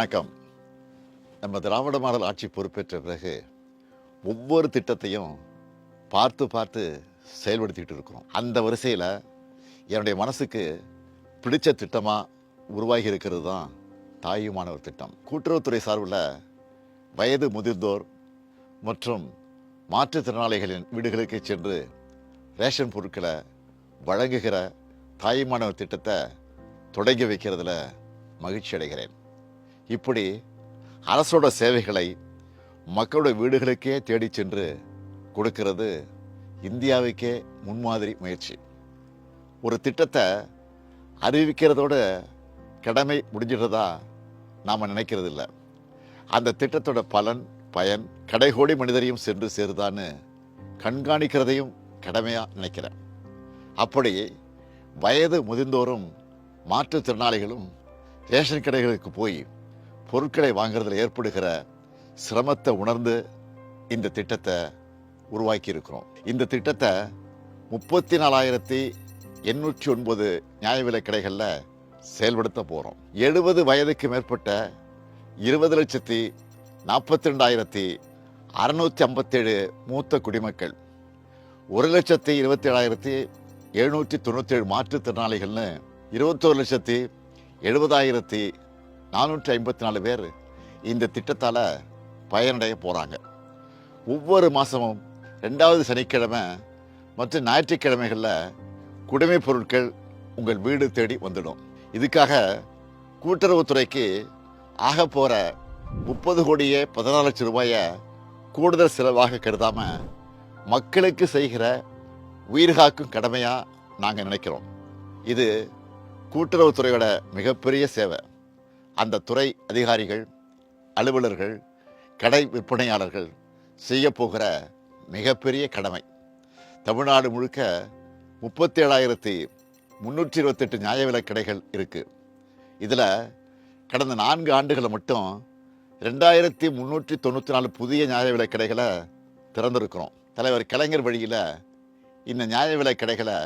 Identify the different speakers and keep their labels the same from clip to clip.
Speaker 1: வணக்கம். நம்ம திராவிட மாடல் ஆட்சி பொறுப்பேற்ற பிறகு ஒவ்வொரு திட்டத்தையும் பார்த்து பார்த்து செயல்படுத்திக்கிட்டு இருக்கிறோம். அந்த வரிசையில் என்னுடைய மனசுக்கு பிடிச்ச திட்டமாக உருவாகி இருக்கிறது தான் தாயுமானவர் திட்டம். கூட்டுறவுத்துறை சார்பில் வயது முதிர்ந்தோர் மற்றும் மாற்றுத்திறனாளிகளின் வீடுகளுக்கு சென்று ரேஷன் பொருட்களை வழங்குகிற தாயுமானவர் திட்டத்தை தொடங்கி வைக்கிறதுல மகிழ்ச்சி அடைகிறேன். இப்படி அரசோட சேவைகளை மக்களோட வீடுகளுக்கே தேடி சென்று கொடுக்கிறது இந்தியாவுக்கே முன்மாதிரி முயற்சி. ஒரு திட்டத்தை அறிவிக்கிறதோட கடமை முடிஞ்சிடுறதா நாம் நினைக்கிறது இல்லை. அந்த திட்டத்தோட பயன் கடைகோடி மனிதரையும் சென்று சேருதான்னு கண்காணிக்கிறதையும் கடமையாக நினைக்கிறேன். அப்படி வயது முதிர்ந்தோரும் மாற்றுத்திறனாளிகளும் ரேஷன் கடைகளுக்கு போய் பொருட்களை வாங்குறதுல ஏற்படுகிற சிரமத்தை உணர்ந்து இந்த திட்டத்தை உருவாக்கி இருக்கிறோம். இந்த திட்டத்தை 34,809 நியாய விலை கடைகளில் செயல்படுத்த போகிறோம். 70 வயதுக்கு மேற்பட்ட 20,42,657 மூத்த குடிமக்கள், 1,27,797 மாற்றுத்திறனாளிகள்னு 21,70,454 பேர் இந்த திட்டத்தால் பயனடைய போகிறாங்க. ஒவ்வொரு மாதமும் 2வது சனிக்கிழமை மற்றும் ஞாயிற்றுக்கிழமைகளில் குடிமைப் பொருட்கள் உங்கள் வீடு தேடி வந்துடும். இதுக்காக கூட்டுறவுத்துறைக்கு ஆக போகிற 30,14,00,000 ரூபாயை கூடுதல் செலவாக கருதாமல் மக்களுக்கு செய்கிற உயிர்காக்கும் கடமையாக நாங்கள் நினைக்கிறோம். இது கூட்டுறவுத்துறையோட மிகப்பெரிய சேவை. அந்த துறை அதிகாரிகள், அலுவலர்கள், கடை விற்பனையாளர்கள் செய்ய போகிற மிகப்பெரிய கடமை. தமிழ்நாடு முழுக்க 37,328 நியாய விலை கடைகள் இருக்குது. இதில் கடந்த 4 ஆண்டுகளை மட்டும் 2,394 புதிய நியாய விலை கடைகளை திறந்திருக்கிறோம். தலைவர் கலைஞர் வழியில் இந்த நியாய விலை கடைகளை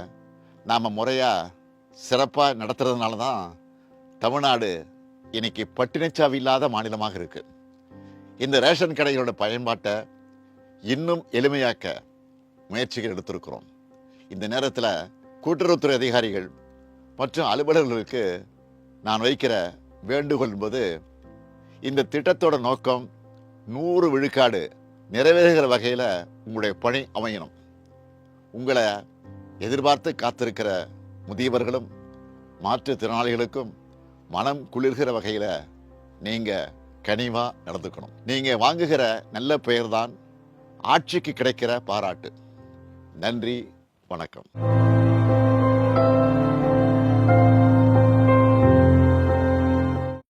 Speaker 1: நாம் முறையாக சிறப்பாக நடத்துறதுனால தான் தமிழ்நாடு இன்னைக்கு பட்டினிச்சாவி இல்லாத மாநிலமாக இருக்குது. இந்த ரேஷன் கடைகளோட பயன்பாட்டை இன்னும் எளிமையாக்க முயற்சிகள் எடுத்திருக்கிறோம். இந்த நேரத்தில் கூட்டுறவுத்துறை அதிகாரிகள் மற்றும் அலுவலர்களுக்கு நான் வைக்கிற வேண்டுகோள் என்பது, இந்த திட்டத்தோட நோக்கம் 100 விழுக்காடு நிறைவேறுகிற வகையில் உங்களுடைய பணி அமையணும். உங்களை எதிர்பார்த்து காத்திருக்கிற முதியவர்களும் மாற்றுத்திறனாளிகளுக்கும் மனம் குளிர்கிற வகையில் நீங்கள் கனிவாக நடந்துக்கணும். நீங்கள் வாங்குகிற நல்ல பெயர்தான் ஆட்சிக்கு கிடைக்கிற பாராட்டு. நன்றி, வணக்கம்.